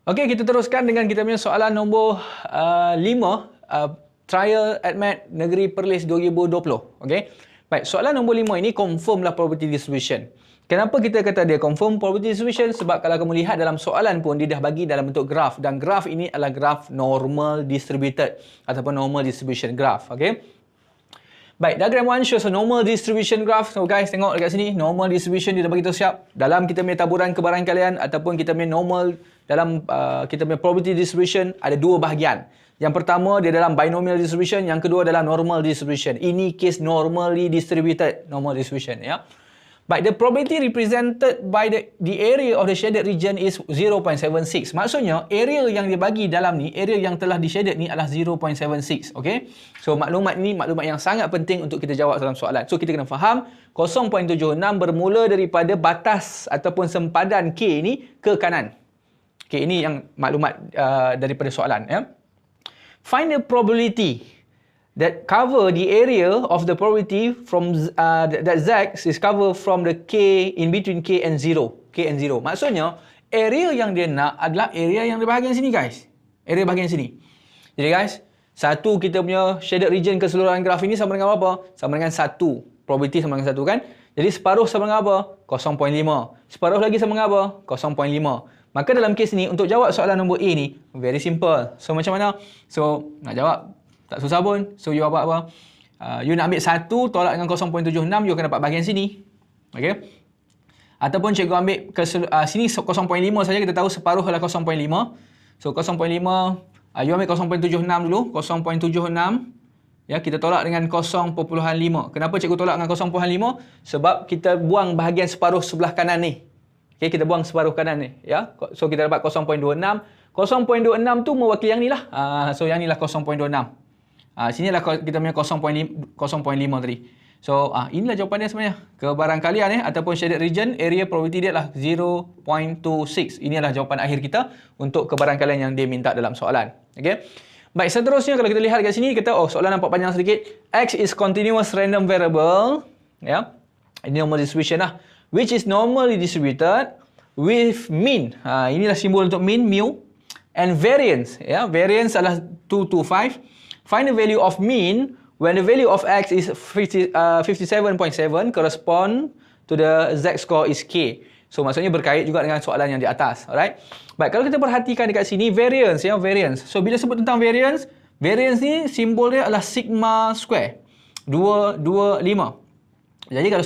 Okey, kita teruskan dengan kita punya soalan nombor 5, Trial ADMET Negeri Perlis 2020. Okey. Baik, soalan nombor 5 ini confirmlah probability distribution. Kenapa kita kata dia confirm probability distribution? Sebab kalau kamu lihat dalam soalan pun dia dah bagi dalam bentuk graf, dan graf ini adalah graf normal distributed ataupun normal distribution graph. Okey. Baik, diagram 1 shows a normal distribution graph. So guys, tengok dekat sini, normal distribution dia dah bagi tahu siap. Dalam kita punya taburan kebarangkalian ataupun kita punya normal dalam kita punya probability distribution ada dua bahagian. Yang pertama dia dalam binomial distribution, yang kedua dalam normal distribution. Ini case normally distributed normal distribution, ya. But the probability represented by the area of the shaded region is 0.76. Maksudnya, area yang dia bagi dalam ni, area yang telah di-shaded ni adalah 0.76. Okay? So, maklumat ni maklumat yang sangat penting untuk kita jawab dalam soalan. So, kita kena faham 0.76 bermula daripada batas ataupun sempadan K ni ke kanan. Okay, ini yang maklumat daripada soalan. Ya? Find the probability that cover the area of the probability from that Z is cover from the K in between K and 0. K and 0. Maksudnya, area yang dia nak adalah area yang di bahagian sini, guys. Area bahagian sini. Jadi, guys, satu kita punya shaded region keseluruhan graf ini sama dengan apa? Sama dengan 1. Probability sama dengan 1, kan? Jadi, separuh sama dengan apa? 0.5. Separuh lagi sama dengan apa? 0.5. Maka dalam kes ni, untuk jawab soalan nombor A ni, very simple. So, macam mana? So, nak jawab tak susah pun. So, you buat apa? You nak ambil 1 tolak dengan 0.76, you akan dapat bahagian sini. Okay? Ataupun cikgu ambil sini 0.5 saja, kita tahu separuh adalah 0.5. So, 0.5, you ambil 0.76 dulu. 0.76. Ya, kita tolak dengan 0.5. Kenapa cikgu tolak dengan 0.5? Sebab kita buang bahagian separuh sebelah kanan ni. Okay, kita buang separuh kanan ni. Ya? So, kita dapat 0.26. 0.26 tu mewakili yang ni lah. So, yang ni lah 0.26. Sini lah kita punya 0.5 tadi. So, inilah jawapan dia sebenarnya. Kebarangkalian ataupun shaded region, area probability dia adalah 0.26. Ini adalah jawapan akhir kita untuk kebarangkalian yang dia minta dalam soalan. Okay? Baik, seterusnya kalau kita lihat kat sini, kita soalan nampak panjang sedikit. X is continuous random variable. Ya. Ini normal distribution lah. Which is normally distributed with mean. Inilah simbol untuk mean, mu. And variance. Ya. Variance adalah 2 to 5. Find the value of mean when the value of X is 57.7 correspond to the Z score is K. So, maksudnya berkait juga dengan soalan yang di atas. Alright? Baik, kalau kita perhatikan dekat sini, variance, ya, variance. So, bila sebut tentang variance, variance ni simbol dia adalah sigma square. 225. Jadi, kalau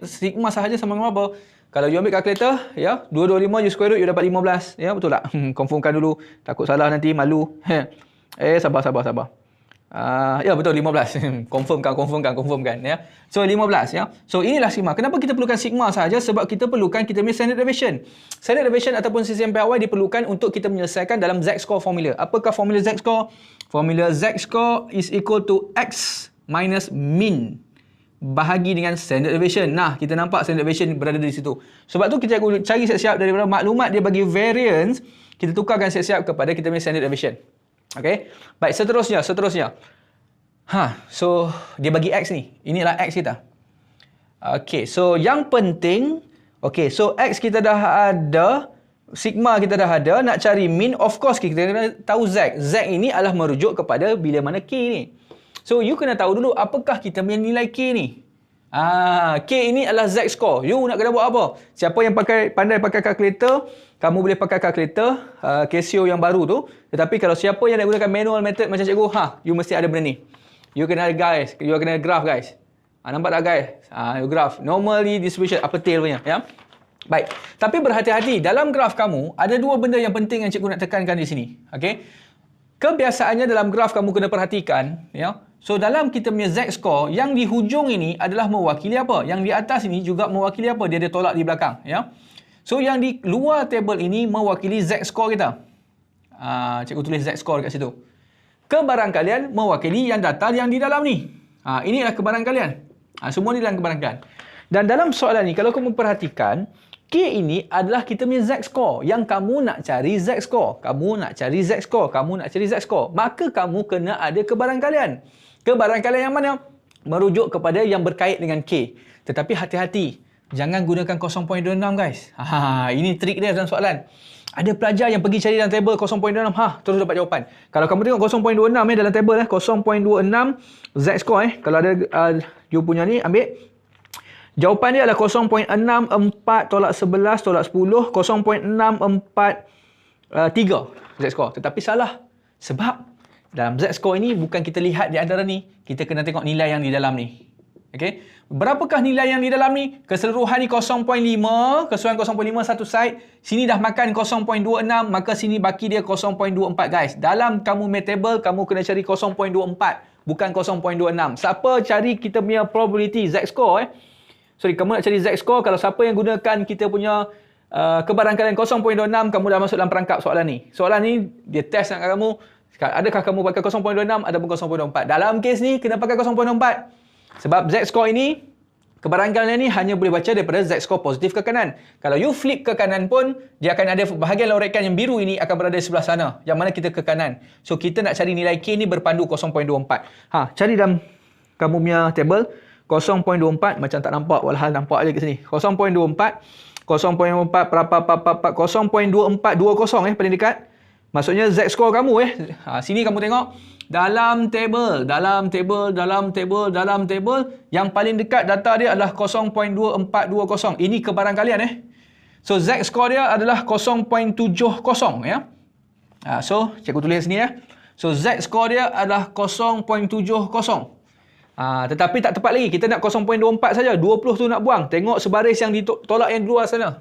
sigma sahaja sama dengan apa? Kalau you ambil kalkulator, ya, 225 you square root, you dapat 15. Ya, betul tak? Confirmkan dulu. Takut salah nanti, malu. Sabar. Ya, betul, 15. confirmkan ya. So 15 ya. So inilah sigma. Kenapa kita perlukan sigma saja? Sebab kita perlukan kita punya standard deviation. Standard deviation ataupun CCMPRY diperlukan untuk kita menyelesaikan dalam Z score formula. Apakah formula Z score? Formula Z score is equal to X minus mean bahagi dengan standard deviation. Nah, kita nampak standard deviation berada di situ. Sebab tu kita cari siap-siap daripada maklumat dia bagi variance, kita tukarkan siap-siap kepada kita punya standard deviation. Okay. Baik, seterusnya. So, dia bagi X ni. Inilah X kita. Okay, so yang penting, okay, so X kita dah ada, sigma kita dah ada, nak cari mean, of course kita kena tahu Z. Z ini adalah merujuk kepada bila mana K ni. So, you kena tahu dulu apakah kita punya nilai K ni. K ini adalah Z score. You nak kena buat apa? Siapa yang pandai pakai kalkulator, kamu boleh pakai kalkulator Casio yang baru tu. Tetapi kalau siapa yang nak gunakan manual method macam cikgu, you mesti ada benda ni. You kena ada guys, you kena graph guys. Nampak tak guys? You graph normally distribution apa tail punya, ya. Baik. Tapi berhati-hati, dalam graf kamu ada dua benda yang penting yang cikgu nak tekankan di sini. Okey. Kebiasaannya dalam graf kamu kena perhatikan, ya. So, dalam kita punya Z score, yang di hujung ini adalah mewakili apa? Yang di atas ini juga mewakili apa? Dia ada tolak di belakang, ya. So, yang di luar table ini mewakili Z score kita. Cikgu tulis Z score dekat situ. Kebarangkalian mewakili yang datar yang di dalam ni. Inilah kebarangkalian. Semua ni dalam kebarangkalian. Dan dalam soalan ni, kalau kamu perhatikan, K ini adalah kita punya Z score. Yang kamu nak cari Z score. Kamu nak cari Z score. Kamu nak cari Z score. Maka kamu kena ada kebarangkalian. Kebarangkalian yang mana? Merujuk kepada yang berkait dengan K. Tetapi hati-hati. Jangan gunakan 0.26 guys. Ini trik dia dalam soalan. Ada pelajar yang pergi cari dalam table 0.26, terus dapat jawapan. Kalau kamu tengok 0.26 dalam table 0.26 Z-score kalau ada you punya ni, ambil. Jawapan dia adalah 0.64 tolak 11 tolak 10, 0.643 Z-score. Tetapi salah. Sebab dalam Z-score ini bukan kita lihat di antara ni, kita kena tengok nilai yang di dalam ni. Okey. Berapakah nilai yang di dalam ni? Keseluruhan ni 0.5, keseluruhan 0.5 satu side. Sini dah makan 0.26, maka sini baki dia 0.24 guys. Dalam kamu math table, kamu kena cari 0.24, bukan 0.26. Siapa cari kita punya probability Z-score Sorry, kamu nak cari Z-score, kalau siapa yang gunakan kita punya kebarangkalian 0.26, kamu dah masuk dalam perangkap soalan ni. Soalan ni, dia test nak kamu, adakah kamu pakai 0.26 ataupun 0.24. Dalam kes ni, kena pakai 0.24. Sebab Z-score ini, kebarangkalian ni hanya boleh baca daripada Z-score positif ke kanan. Kalau you flip ke kanan pun, dia akan ada bahagian loraikan yang biru ini akan berada di sebelah sana. Yang mana kita ke kanan. So, kita nak cari nilai K ni berpandu 0.24. Cari dalam kamu punya table, 0.24, macam tak nampak, walhal nampak aja kat sini. 0.24, 0.24, 0.2420 paling dekat. Maksudnya Z-score kamu sini kamu tengok. Dalam table, yang paling dekat data dia adalah 0.2420. Ini kebarangkalian So Z-score dia adalah 0.70 So cikgu tulis sini So Z-score dia adalah 0.70. Tetapi tak tepat lagi. Kita nak 0.24 saja. 20 tu nak buang. Tengok sebaris yang ditolak yang luar sana.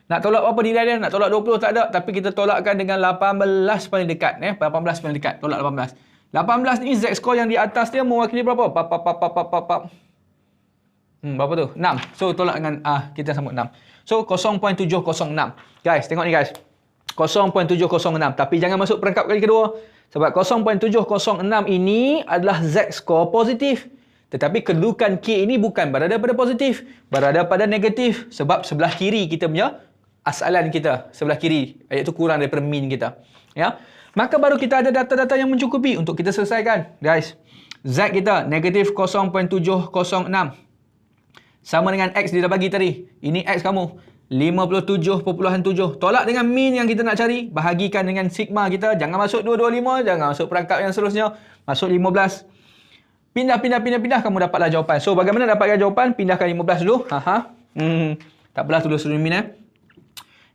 Nak tolak apa nilai dia? Nak tolak 20 tak ada. Tapi kita tolakkan dengan 18 paling dekat. 18 paling dekat. Tolak 18. 18 ni Z-score yang di atas dia mewakili berapa? Berapa tu? 6. So tolak dengan kita sambut 6. So 0.706. Guys, tengok ni guys. 0.706. Tapi jangan masuk perangkap kali kedua. Sebab 0.706 ini adalah Z-score positif. Tetapi kedudukan K ini bukan berada pada positif. Berada pada negatif. Sebab sebelah kiri kita punya asalan kita. Sebelah kiri. Iaitu kurang daripada min kita. Maka baru kita ada data-data yang mencukupi untuk kita selesaikan. Guys. Z kita negatif 0.706. Sama dengan X dia dah bagi tadi. Ini X kamu. 57.7. Tolak dengan min yang kita nak cari. Bahagikan dengan sigma kita. Jangan masuk 225. Jangan masuk perangkap yang seterusnya. Masuk 15. Pindah. Kamu dapatlah jawapan. So, bagaimana dapatkan jawapan? Pindahkan 15 dulu. Tak apalah tulis dulu min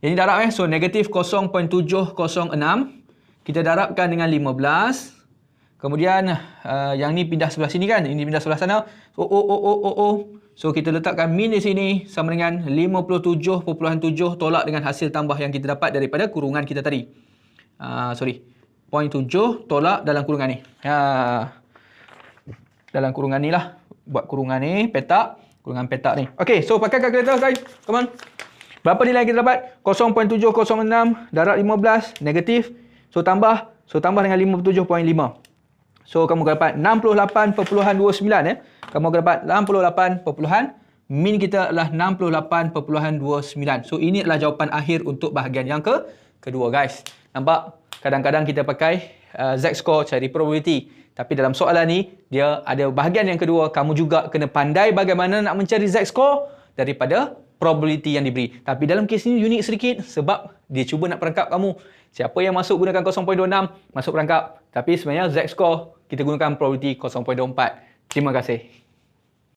Ini darab So, negatif 0.706. Kita darabkan dengan 15. Kemudian, yang ni pindah sebelah sini kan? Ini pindah sebelah sana. So, kita letakkan min di sini sama dengan 57.7 tolak dengan hasil tambah yang kita dapat daripada kurungan kita tadi. 0.7 tolak dalam kurungan ni. Dalam kurungan ni lah. Buat kurungan ni, petak. Kurungan petak ni. Okay, so pakai kalkulator guys. Come on. Berapa nilai kita dapat? 0.706 darab 15, negatif. So tambah dengan 57.5. So kamu akan dapat 68.29 Kamu akan dapat 68, min kita adalah 68.29. So ini adalah jawapan akhir untuk bahagian yang kedua guys. Nampak? Kadang-kadang kita pakai Z-score cari probability. Tapi dalam soalan ni, dia ada bahagian yang kedua. Kamu juga kena pandai bagaimana nak mencari Z-score daripada probability yang diberi. Tapi dalam kes ini unik sedikit sebab dia cuba nak perangkap kamu. Siapa yang masuk gunakan 0.26, masuk perangkap. Tapi sebenarnya Z-score kita gunakan probability 0.24. Terima kasih.